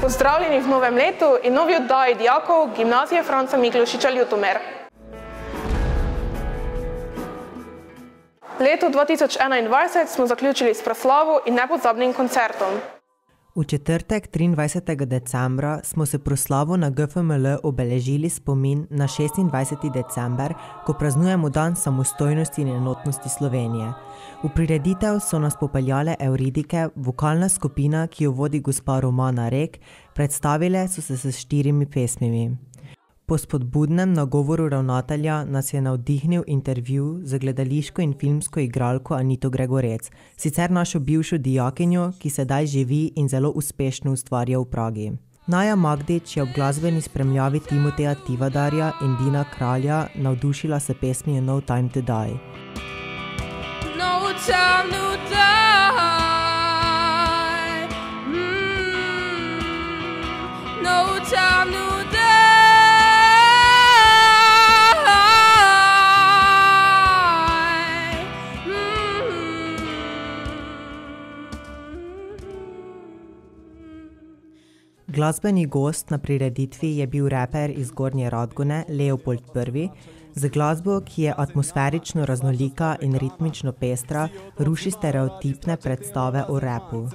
Pozdravljeni v novem letu in novi oddaji dijakov Gimnazije Franca Miklošiča Ljutomer. Leto 2021 smo zaključili s proslavo in nepozabnim koncertom. V četrtek, 23. decembra, smo se proslavo na GFML obeležili spomin na 26. december, ko praznujemo dan samostojnosti in enotnosti Slovenije. V prireditev so nas popeljale Euridike, vokalna skupina, ki jo vodi gospa Romana Rek, predstavile so se s 4 pesmimi. Po spodbudnem nagovoru ravnatelja nas je navdihnil intervju z gledališko in filmsko igralko Anito Gregorec, sicer našo bivšo dijakinjo, ki sedaj živi in zelo uspešno ustvarja v Pragi. Naja Magdič je ob glasbeni spremljavi Timoteja Tivadarja in Dina Kralja navdušila s pesmijo No Time to Die. No time to die. No time to die. Glasbeni gost na prireditvi je bil reper iz Gornje Radgone Leopold I. Z glasbo, ki je atmosferično raznolika in ritmično pestra, ruši stereotipne predstave o rapu.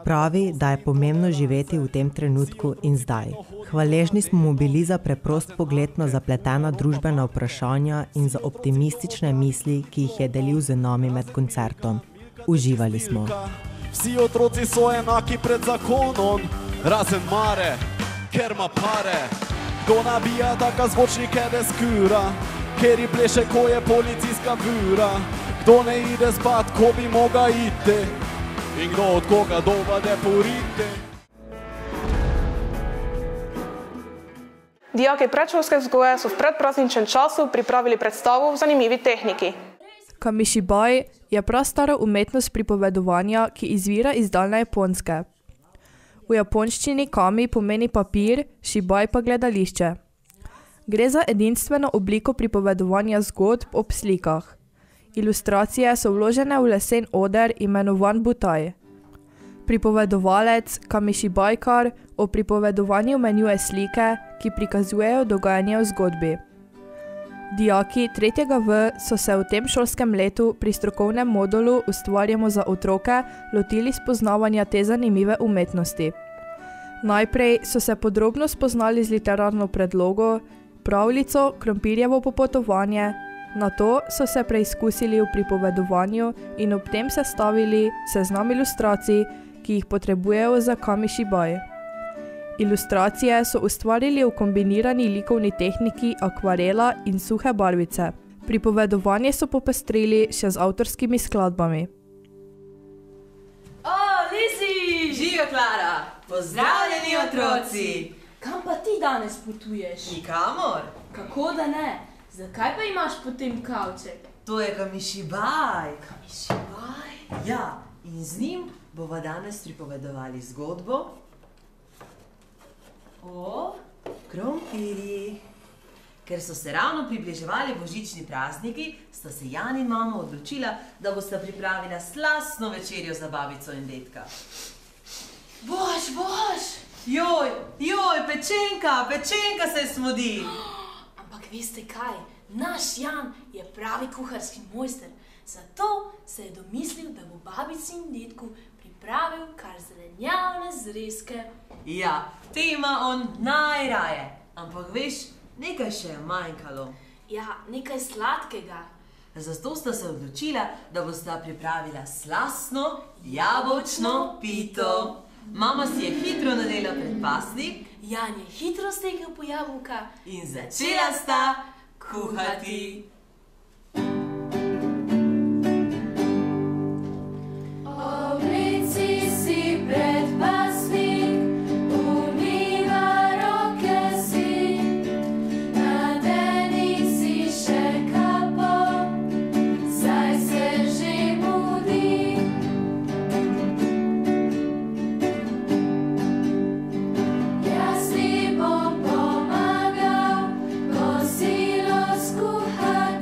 Pravi, da je pomembno živeti v tem trenutku in zdaj. Hvaležni smo mu bili za preprost pogled na zapletena družbena vprašanja in za optimistične misli, ki jih je delil z nami med koncertom. Uživali smo. Vsi otroci so enaki pred zakonom, razen Mare, ker ima pare. Kdo nabija taka zvočnike ne skura, ker ji pleše, ko je policijska bura. Kdo ne ide spat, ko bi moga iti, in kdo od koga dovade porite. Dijaki predšolske vzgoje so v predprazničnem času pripravili predstavo v zanimivi tehniki. Kamishibai je prastara umetnost pripovedovanja, ki izvira iz daljne Japonske. V japonščini kami pomeni papir, šibai pa gledališče. Gre za edinstveno obliko pripovedovanja zgodb ob slikah. Ilustracije so vložene v lesen oder imenovan butai. Pripovedovalec, kamishibaikar, o pripovedovanju menjuje slike, ki prikazujejo dogajanje v zgodbi. Dijaki 3. V so se v tem šolskem letu pri strokovnem modulu Ustvarjamo za otroke lotili spoznavanja te zanimive umetnosti. Najprej so se podrobno spoznali z literarno predlogo, pravljico Krompirjevo popotovanje, nato so se preizkusili v pripovedovanju in ob tem sestavili seznam ilustracij, ki jih potrebujejo za kamishibai. Ilustracije so ustvarili v kombinirani likovni tehniki akvarela in suhe barvice. Pripovedovanje so popestrili še z avtorskimi skladbami. O, Lisi! Živijo, Klara! Pozdravljeni, otroci! Kam pa ti danes potuješ? Nikamor! Kako da ne? Zakaj pa imaš potem kavček? To je kamishibai. Kamishibai? Ja, in z njim bova danes pripovedovali zgodbo o krompirjih. Ker so se ravno približevali božični prazniki, sta se Jan in mama odločila, da bosta pripravila slastno večerjo za babico in dedka. Bož! Joj, pečenka se smodi! Ampak veste kaj? Naš Jan je pravi kuharski mojster. Zato se je domislil, da bo babici in dedku pripravil kar zelenjavne zrezke. Ja, te ima on najraje. Ampak veš, nekaj še je manjkalo. Ja, nekaj sladkega. Zato sta se odločila, da bosta pripravila slastno jabolčno pito. Mama si je hitro nadela predpasnik. Jan je hitro stekel po jabolka. In začela sta kuhati. Kosilo skuhati.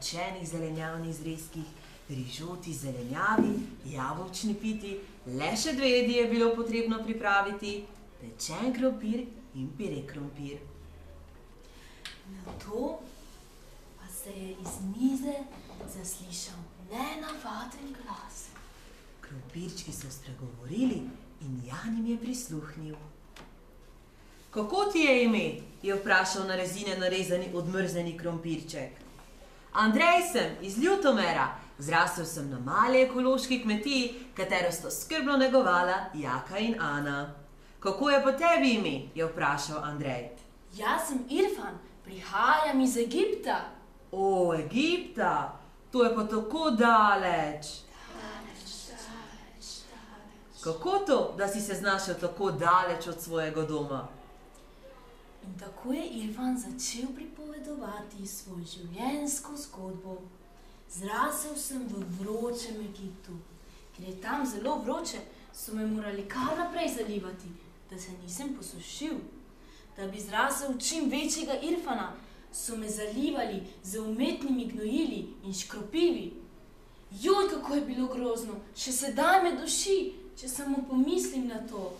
pečenih zelenjavnih zrezkih, rižoti zelenjavi, jabolčni piti, le še 2 jedi je bilo potrebno pripraviti, pečen krompir in pire krompir. Nato pa se je iz mize zaslišal nenavaden glas. Krompirčki so spregovorili in Jan jim je prisluhnil. Kako ti je ime? Je vprašal na rezine narezani odmrznjeni krompirček. Andrej sem iz Ljutomera. Zrasel sem na mali ekološki kmetiji, katero sta skrbno negovala Jaka in Ana. Kako je po tebi ime? Je vprašal Andrej. Jaz sem Irfan, prihajam iz Egipta. O, Egipta, to je pa tako daleč. Kako to, da si se znašel tako daleč od svojega doma? In tako je Irfan začel pripovedovati svojo življenjsko zgodbo. Zrasel sem v vročem Egiptu. Ker je tam zelo vroče, so me morali kar naprej zalivati, da se nisem posušil. Da bi zrasel čim večjega Irfana, so me zalivali z umetnimi gnojili in škropivi. Joj, kako je bilo grozno, še sedaj me duši, če samo pomislim na to.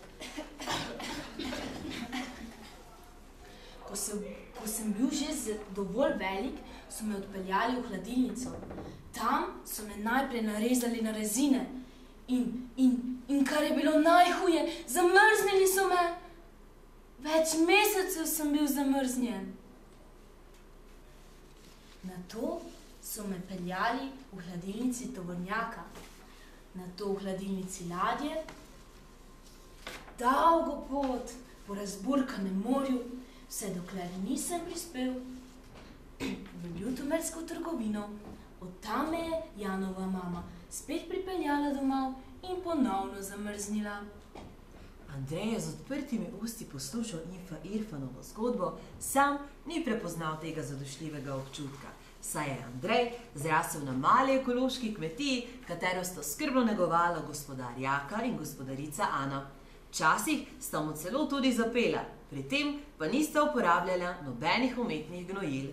Ko sem bil že dovolj velik, so me odpeljali v hladilnico. Tam so me najprej narezali na rezine in kar je bilo najhuje, zamrznili so me. Več mesecev sem bil zamrznjen. Nato so me peljali v hladilnici tovornjaka, nato v hladilnici ladje, dolgo pot po razburkanem morju, vse dokler nisem prispel v ljutomersko trgovino. Od tam me je Janova mama spet pripeljala domov in ponovno zamrznila. Andrej je z odprtimi usti poslušal Irfanovo zgodbo, sam ni prepoznal tega zadošljivega občutka, saj je Andrej zrasel na mali ekološki kmetiji, katero sta skrbno negovala gospodar Jaka in gospodarica Ana. Včasih sta mu celo tudi zapela, pri tem pa nista uporabljala nobenih umetnih gnojil.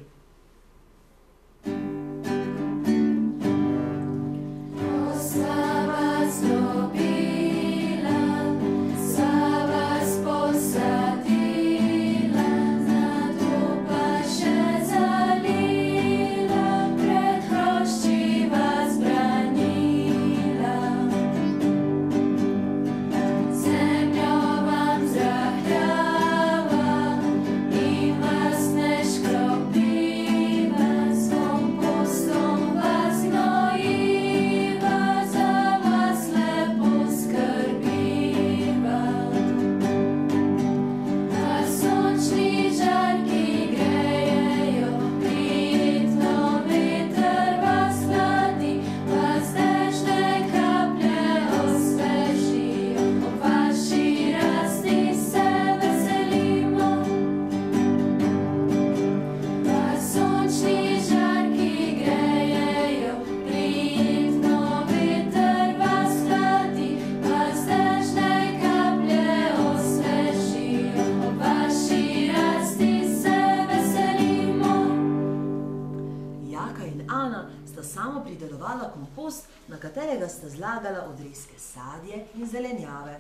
Na katerega sta zlagala odrezke sadje in zelenjave.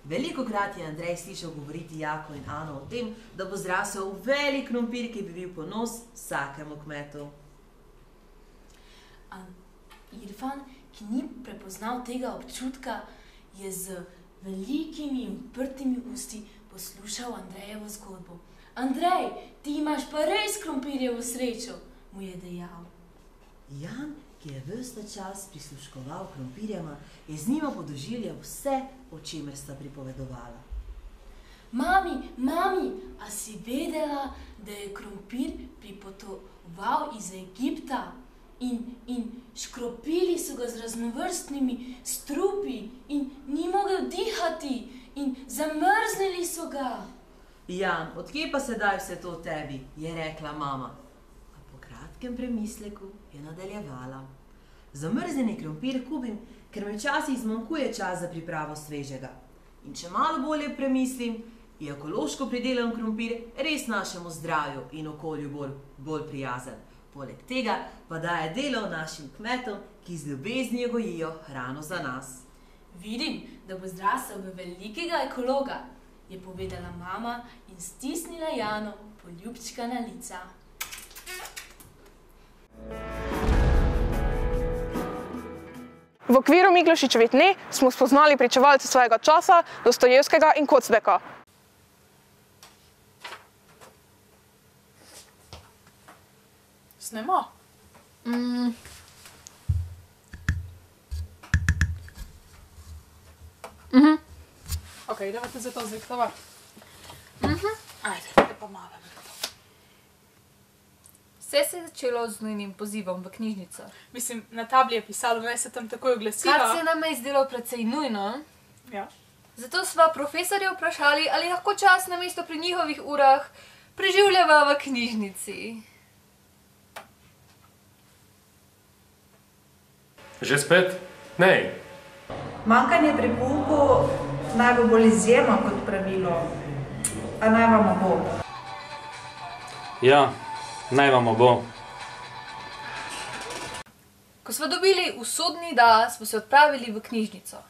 Velikokrat je Andrej slišal govoriti Jako in Ano o tem, da bo zrasel velik krompir, ki bi bil ponos vsakemu kmetu. Irfan, ki ni prepoznal tega občutka, je z velikimi in odprtimi usti poslušal Andrejevo zgodbo. Andrej, ti imaš pa res krompirjevo srečo, mu je dejal. Jan, ki je ves ta čas prisluškoval krompirjema, je z njima podoživljal vse, o čemer sta pripovedovala. Mami, a si vedela, da je krompir pripotoval iz Egipta in škropili so ga z raznovrstnimi strupi in ni mogel dihati in zamrznili so ga. Jan, odkje pa sedaj vse to tebi, je rekla mama. Premisleku je nadaljevala. Zamrznjeni krompir kubim, ker mi včasih zmanjkuje čas za pripravo svežega. In če malo bolje premislim, je ekološko pridelan krompir res našemu zdravju in okolju bolj prijazen. Poleg tega pa daje delo našim kmetom, ki z ljubeznijo gojijo hrano za nas. Vidim, da bo zrasel v velikega ekologa, je povedala mama in stisnila Janu poljubčkana lica. V okviru Miklošičevih dni smo spoznali pričevalce svojega časa, Dostojevskega in Kocbeka. Snemo? Ok, davate za to zrihtava? Ajde, da pa malo. Vse se je začelo z nujnim pozivom v knjižnico. Mislim, na tabli je pisalo, naj se tam takoj oglasila. Kar se nam je izdelo precej nujno. Ja. Zato sva profesorja vprašali, ali lahko čas namesto pri njihovih urah preživljava v knjižnici. Že spet? Nej. Manjkanje pri pouku naj bo bolj izjema kot pravilo. A naj vam bo? Ja, naj vam bo. Ko sva dobili usodni da, smo se odpravili v knjižnico.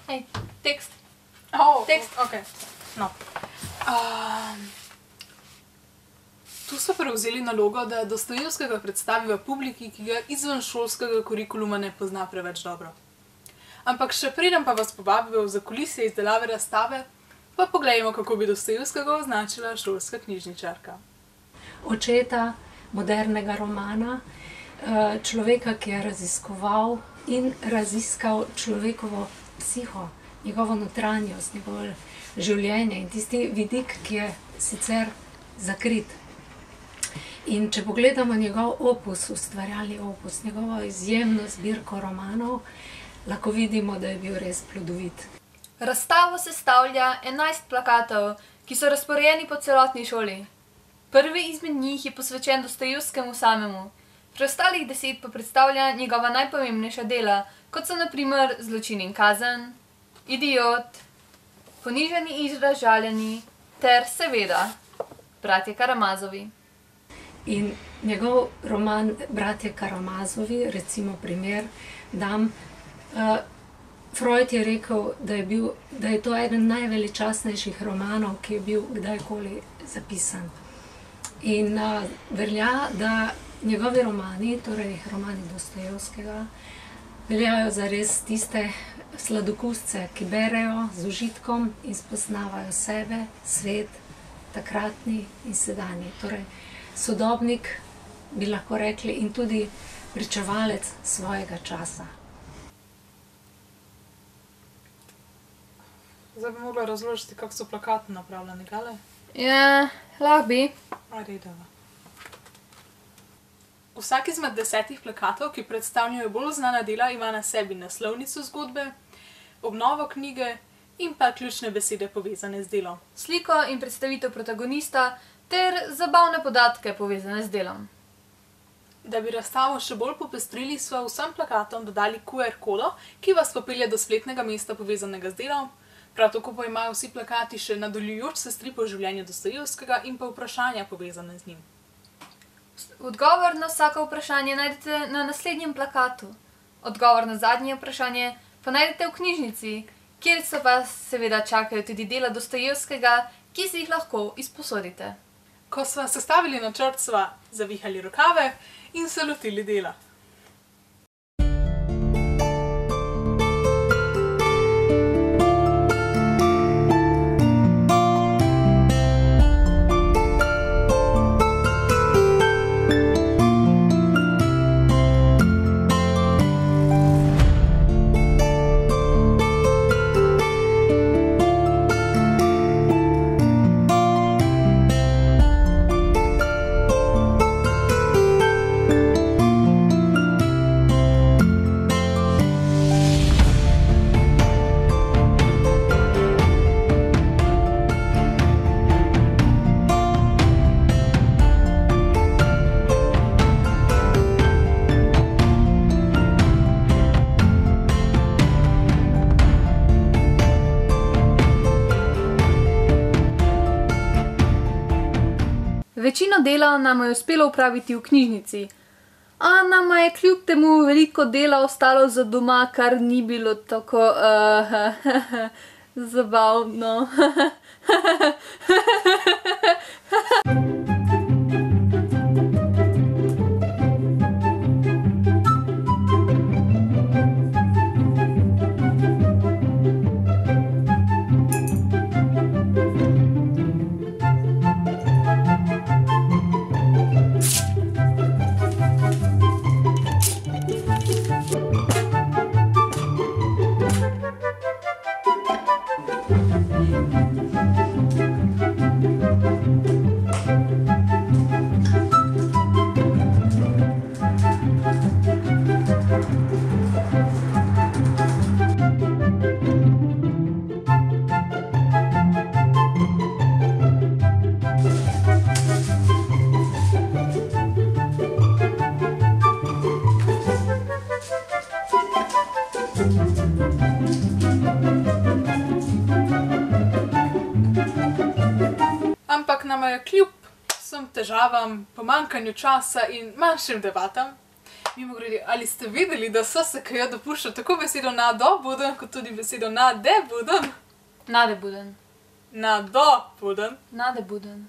Ej, tekst. Tekst. Ok, no. Tu so prevzeli nalogo, da Dostojevskega predstaviva publiki, ki ga izven šolskega kurikuluma ne pozna preveč dobro. Ampak še preden pa vas povabijo v zakulisje izdelave razstave, pa poglejmo, kako bi Dostojevskega označila šolska knjižničarka. Očeta modernega romana, človeka, ki je raziskoval in raziskal človekovo psiho, njegovo notranjost, njegovo življenje in tisti vidik, ki je sicer zakrit. In če pogledamo njegov opus, ustvarjalni opus, njegovo izjemno zbirko romanov, lahko vidimo, da je bil res plodovit. Razstavo sestavlja 11 plakatov, ki so razporejeni po celotni šoli. Prvi izmed njih je posvečen Dostojevskemu samemu, preostalih 10 pa predstavlja njegova najpomembnejša dela, kot so na primer Zločin in kazen, Idiot, Ponižani in razžaljeni ter seveda Bratje Karamazovi. In njegov roman Bratje Karamazovi, recimo primer, dam, Freud je rekel, da je to eden najveličastnejših romanov, ki je bil kdajkoli zapisan. In velja, da njegovi romani, torej romani Dostojevskega, veljajo za res tiste sladokusce, ki berejo z užitkom in spoznavajo sebe, svet, takratni in sedanji. Torej, sodobnik, bi lahko rekli, in tudi pričevalec svojega časa. Zdaj bi mogla razložiti, kako so plakati napravljeni, gale? Ja, lahko bi. Ajde, ideva. Vsak izmed 10 plakatov, ki predstavljajo bolj znana dela, ima na sebi naslovnico zgodbe, obnovo knjige in pa ključne besede povezane z delom. Sliko in predstavitev protagonista ter zabavne podatke povezane z delom. Da bi razstavo še bolj popestrili, sva vsem plakatom dodali QR kodo, ki vas popelje do spletnega mesta povezanega z delom. Prav tako pa imajo vsi plakati še nadaljujoč se strip o življenju Dostojevskega in pa vprašanja povezane z njim. Odgovor na vsako vprašanje najdete na naslednjem plakatu. Odgovor na zadnje vprašanje pa najdete v knjižnici, kjer se vas seveda čakajo tudi dela Dostojevskega, ki si jih lahko izposodite. Ko sva sestavili načrt, sva zavihali rokave in se lotili dela. Večino dela nama je uspelo upraviti v knjižnici, a nama je kljub temu veliko dela ostalo za doma, kar ni bilo tako zabavno. Ampak nama je kljub vsem težavam, pomanjkanju časa in manjšim debatam. Mimogrede, ali ste videli, da SSKJ dopušča tako besedo nadobuden, kot tudi besedo nadebuden? Nadebuden. Nadobuden. Nadebuden.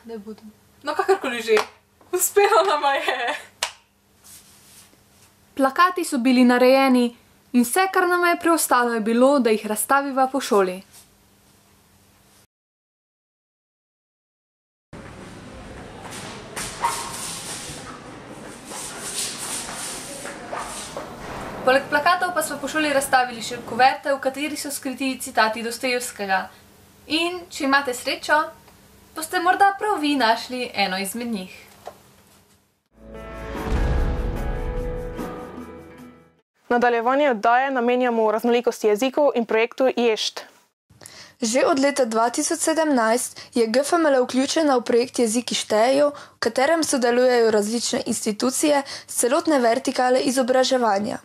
Nadebuden. No, kakorkoli že. Uspelo nama je. Plakati so bili narejeni in vse, kar nama je preostalo, je bilo, da jih razstaviva po šoli. Poleg plakatov pa smo po šoli razstavili še kuverte, v kateri so skriti citati Dostojevskega. In, če imate srečo, boste morda prav vi našli eno izmed njih. Nadaljevanje oddaje namenjamo raznolikosti jezikov in projektu Ješt. Že od leta 2017 je GFML vključena v projekt Jeziki štejejo, v katerem sodelujejo različne institucije s celotne vertikale izobraževanja.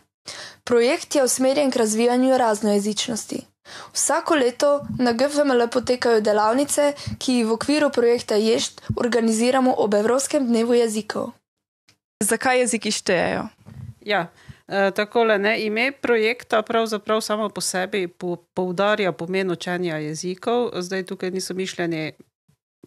Projekt je usmerjen k razvijanju raznojezičnosti. Vsako leto na GFML potekajo delavnice, ki jih v okviru projekta Ješt organiziramo ob Evropskem dnevu jezikov. Zakaj jeziki štejejo? Ja, takole, ne, ime projekta pravzaprav samo po sebi poudarja pomen učenja jezikov. Zdaj tukaj niso mišljeni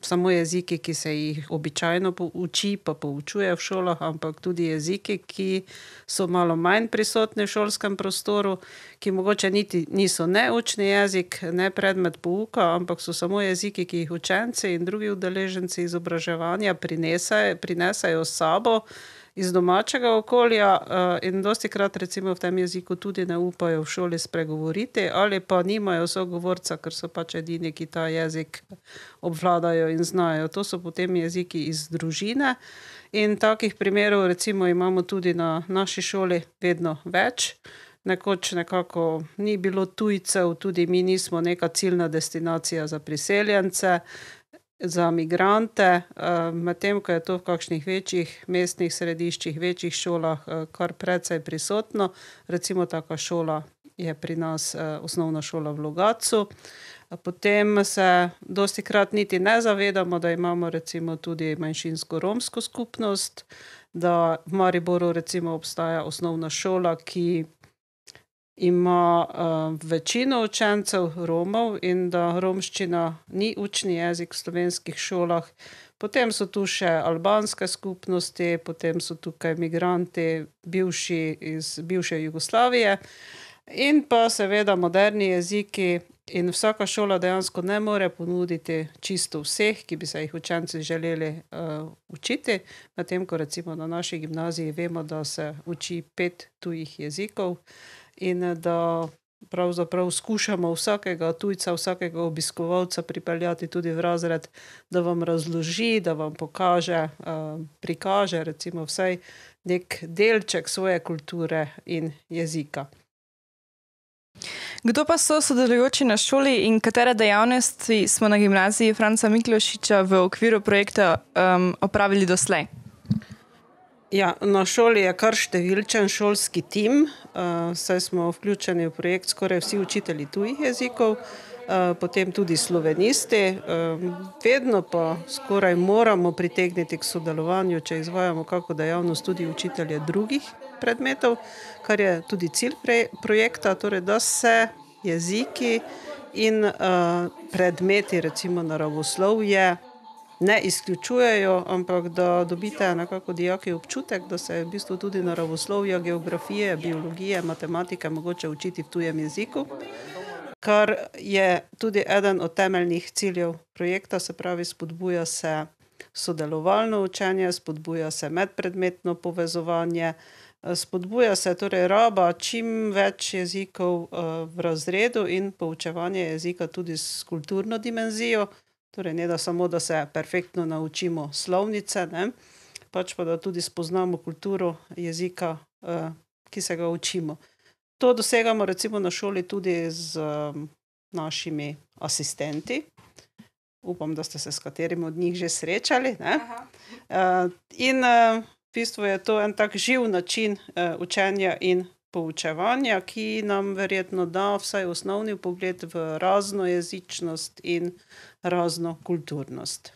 samo jeziki, ki se jih običajno uči pa poučuje v šolah, ampak tudi jeziki, ki so malo manj prisotni v šolskem prostoru, ki mogoče niti niso ne učni jezik, ne predmet pouka, ampak so samo jeziki, ki jih učenci in drugi udeleženci izobraževanja prinesajo s sabo iz domačega okolja in dostikrat recimo v tem jeziku tudi ne upajo v šoli spregovoriti ali pa nimajo sogovorca, ker so pač edini, ki ta jezik obvladajo in znajo. To so potem jeziki iz družine in takih primerov recimo imamo tudi na naši šoli vedno več. Nekoč nekako ni bilo tujcev, tudi mi nismo neka ciljna destinacija za priseljence, za migrante, medtem ko je to v kakšnih večjih mestnih središčih, večjih šolah kar precej prisotno. Recimo taka šola je pri nas osnovna šola v Logatcu. Potem se dostikrat niti ne zavedamo, da imamo recimo tudi manjšinsko romsko skupnost, da v Mariboru recimo obstaja osnovna šola, ki ima večino učencev Romov in da romščina ni učni jezik v slovenskih šolah. Potem so tu še albanske skupnosti, potem so tukaj migranti bivši iz bivše Jugoslavije in pa seveda moderni jeziki in vsaka šola dejansko ne more ponuditi čisto vseh, ki bi se jih učenci želeli učiti. Medtem ko recimo na naši gimnaziji vemo, da se uči 5 tujih jezikov, in da pravzaprav skušamo vsakega tujca, vsakega obiskovalca pripeljati tudi v razred, da vam razloži, da vam pokaže, prikaže recimo vsaj nek delček svoje kulture in jezika. Kdo pa so sodelujoči na šoli in katere dejavnosti smo na gimnaziji Franca Miklošiča v okviru projekta opravili doslej? Ja, na šoli je kar številčen šolski tim, saj smo vključeni v projekt skoraj vsi učitelji tujih jezikov, potem tudi slovenisti, vedno pa skoraj moramo pritegniti k sodelovanju, če izvajamo kako dejavnost tudi učitelje drugih predmetov, kar je tudi cilj projekta, torej da se jeziki in predmeti, recimo naravoslovje, ne izključujejo, ampak da dobite nekako dijaki občutek, da se v bistvu tudi naravoslovja, geografije, biologije, matematike mogoče učiti v tujem jeziku, kar je tudi eden od temeljnih ciljev projekta, se pravi spodbuja se sodelovalno učenje, spodbuja se medpredmetno povezovanje, spodbuja se torej raba čim več jezikov v razredu in poučevanje jezika tudi s kulturno dimenzijo, torej ne da samo, da se perfektno naučimo slovnice, ne, pač pa da tudi spoznamo kulturo jezika, ki se ga učimo. To dosegamo recimo na šoli tudi z našimi asistenti. Upam, da ste se s katerim od njih že srečali, ne? In v bistvu je to en tak živ način učenja in poučevanja, ki nam verjetno da vsaj osnovni vpogled v raznojezičnost in raznokulturnost.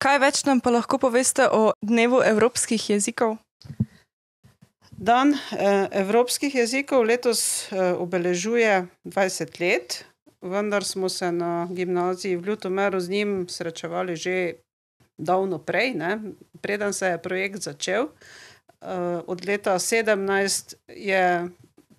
Kaj več nam pa lahko poveste o Dnevu evropskih jezikov? Dan evropskih jezikov letos obeležuje 20 let, vendar smo se na gimnaziji v Ljutomeru z njim srečevali že davno prej, ne? Preden se je projekt začel. Od leta 2017 je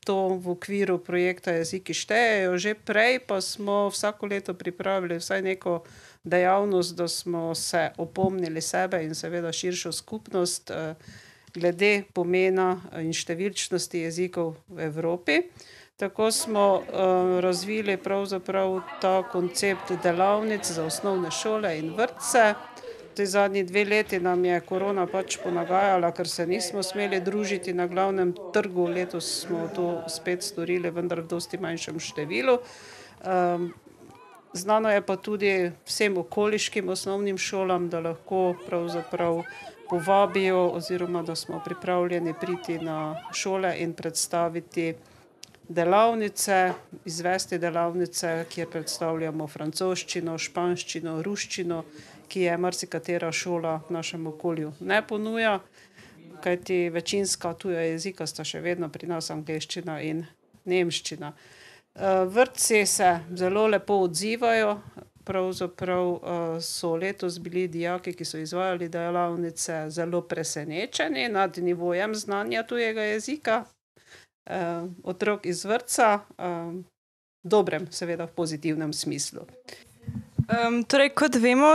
to v okviru projekta Jeziki štejejo, že prej pa smo vsako leto pripravili vsaj neko dejavnost, da smo se opomnili sebe in seveda širšo skupnost glede pomena in številčnosti jezikov v Evropi. Tako smo razvili pravzaprav ta koncept delavnic za osnovne šole in vrtce. Zadnji 2 leti nam je korona pač ponagajala, ker se nismo smeli družiti na glavnem trgu. Letos smo to spet storili, vendar v dosti manjšem številu. Znano je pa tudi vsem okoliškim osnovnim šolam, da lahko pravzaprav povabijo oziroma da smo pripravljeni priti na šole in predstaviti delavnice, izvesti delavnice, kjer predstavljamo francoščino, španščino, ruščino, ki je marsikatera šola v našem okolju ne ponuja, kajti večinska tuja jezika sta še vedno pri nas angleščina in nemščina. Vrtci se zelo lepo odzivajo, pravzaprav so letos bili dijaki, ki so izvajali delavnice, zelo presenečeni nad nivojem znanja tujega jezika otrok iz vrtca, dobrem, seveda v pozitivnem smislu. Torej, kot vemo,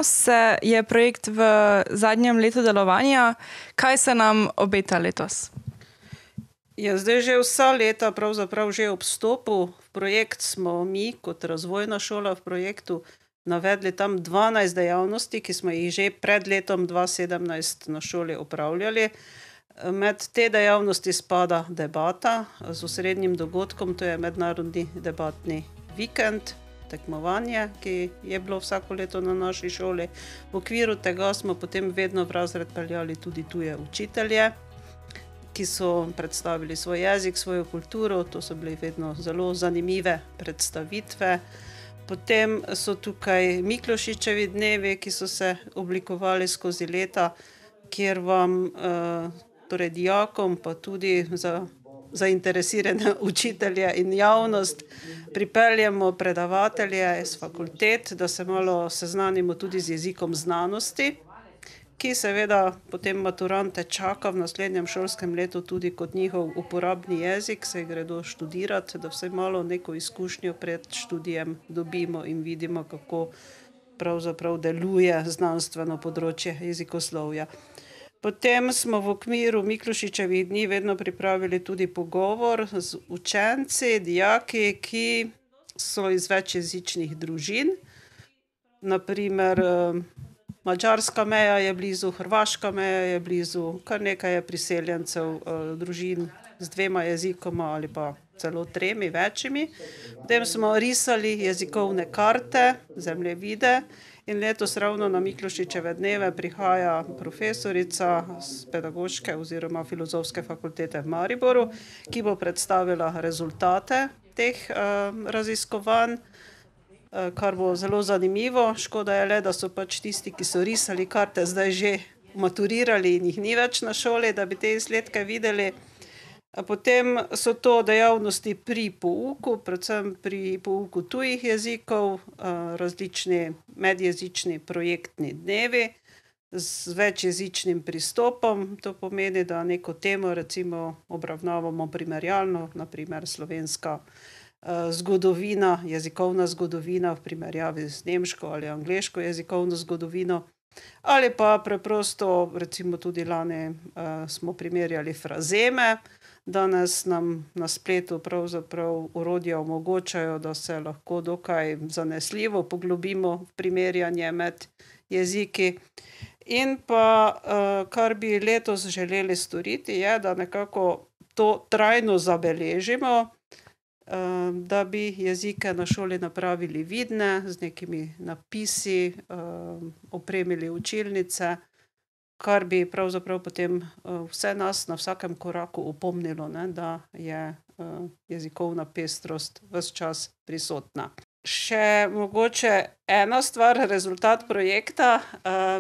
je projekt v zadnjem letu delovanja. Kaj se nam obeta letos? Ja, zdaj že vsa leta, pravzaprav že ob vstopu v projekt smo mi kot razvojna šola v projektu navedli tam 12 dejavnosti, ki smo jih že pred letom 2017 na šoli opravljali. Med te dejavnosti spada debata z osrednjim dogodkom, to je mednarodni debatni vikend, tekmovanje, ki je bilo vsako leto na naši šoli. V okviru tega smo potem vedno v razred peljali tudi tuje učitelje, ki so predstavili svoj jezik, svojo kulturo. To so bile vedno zelo zanimive predstavitve. Potem so tukaj Miklošičevi dnevi, ki so se oblikovali skozi leta, kjer vam torej dijakom, pa tudi za zainteresirane učitelje in javnost pripeljemo predavatelje iz fakultet, da se malo seznanimo tudi z jezikom znanosti, ki seveda potem maturante čaka v naslednjem šolskem letu tudi kot njihov uporabni jezik, se gredo študirati, da vsaj malo neko izkušnjo pred študijem dobimo in vidimo, kako pravzaprav deluje znanstveno področje jezikoslovja. Potem smo v okviru Miklošičevih dni vedno pripravili tudi pogovor z učenci, dijaki, ki so iz večjezičnih družin. Naprimer, madžarska meja je blizu, hrvaška meja je blizu, kar nekaj je priseljencev, družin z 2 jezikoma ali pa celo 3 večjimi. Potem smo risali jezikovne karte, zemljevide In letos ravno na Miklošičeve dneve prihaja profesorica z pedagoške oziroma filozofske fakultete v Mariboru, ki bo predstavila rezultate teh raziskovanj, kar bo zelo zanimivo. Škoda je le, da so pač tisti, ki so risali karte, zdaj že maturirali in jih ni več na šoli, da bi te izsledke videli. Potem so to dejavnosti pri pouku, predvsem pri pouku tujih jezikov, različni medjezični projektni dnevi z večjezičnim pristopom. To pomeni, da neko temo recimo obravnavamo primerjalno, naprimer slovenska zgodovina, jezikovna zgodovina v primerjavi z nemško ali angleško jezikovno zgodovino. Ali pa preprosto, recimo tudi lani smo primerjali frazeme. Danes nam na spletu pravzaprav orodja omogočajo, da se lahko dokaj zanesljivo poglobimo v primerjanje med jeziki. In pa, kar bi letos želeli storiti, je, da nekako to trajno zabeležimo, da bi jezike na šoli napravili vidne, z nekimi napisi, opremili učilnice, kar bi pravzaprav potem vse nas na vsakem koraku opomnilo, da je jezikovna pestrost ves čas prisotna. Še mogoče ena stvar, rezultat projekta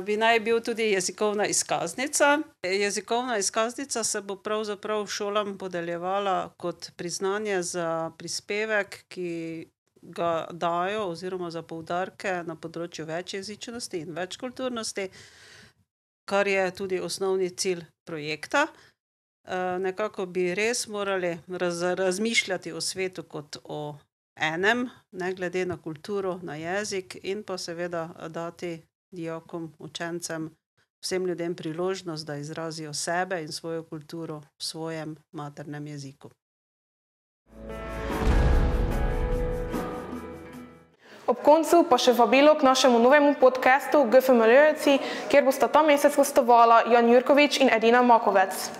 bi naj bil tudi jezikovna izkaznica. Jezikovna izkaznica se bo pravzaprav šolam podeljevala kot priznanje za prispevek, ki ga dajo oziroma za poudarke na področju večjezičnosti in večkulturnosti, kar je tudi osnovni cilj projekta. Nekako bi res morali razmišljati o svetu kot o enem, ne glede na kulturo, na jezik, in pa seveda dati dijakom, učencem, vsem ljudem priložnost, da izrazijo sebe in svojo kulturo v svojem maternem jeziku. Ob koncu pa še vabilo k našemu novemu podcastu GFML-jevci, kjer bosta ta mesec gostovala Jan Jurkovič in Edina Makovec.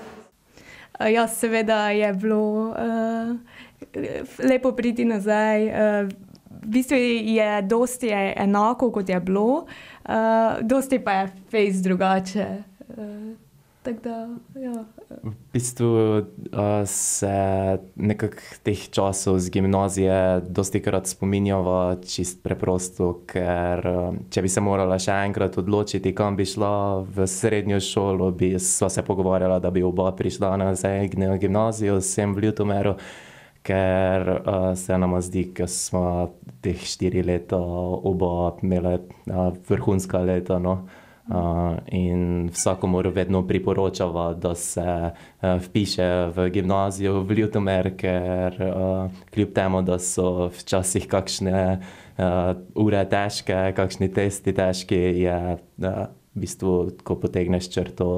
Ja, seveda je bilo lepo priti nazaj. V bistvu je dosti enako, kot je bilo, dosti pa je fejs drugače. Tako da, ja. V bistvu se nekako teh časov z gimnazije dostikrat spominjava čist preprosto, ker če bi se morala še enkrat odločiti, kam bi šla v srednjo šolo, sva se pogovarjala, da bi oba prišla nazaj na gimnazijo, sem v Ljutomeru, ker se nama zdi, ker smo teh 4 leta oba imela vrhunska leta, no. In vsakomur vedno priporočava, da se vpiše v gimnazijo v Ljutomer, ker kljub temu, da so včasih kakšne ure težke, kakšni testi težki, je v bistvu, ko potegneš črto,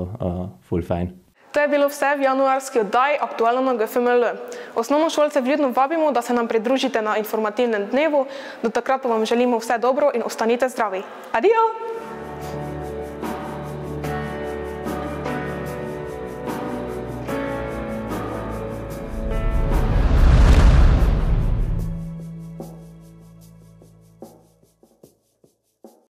ful fajn. To je bilo vse v januarski oddaji Aktualno na GFML. Osnovnošolce vljudno vabimo, da se nam pridružite na informativnem dnevu. Do takrat pa vam želimo vse dobro in ostanite zdravi. Adijo!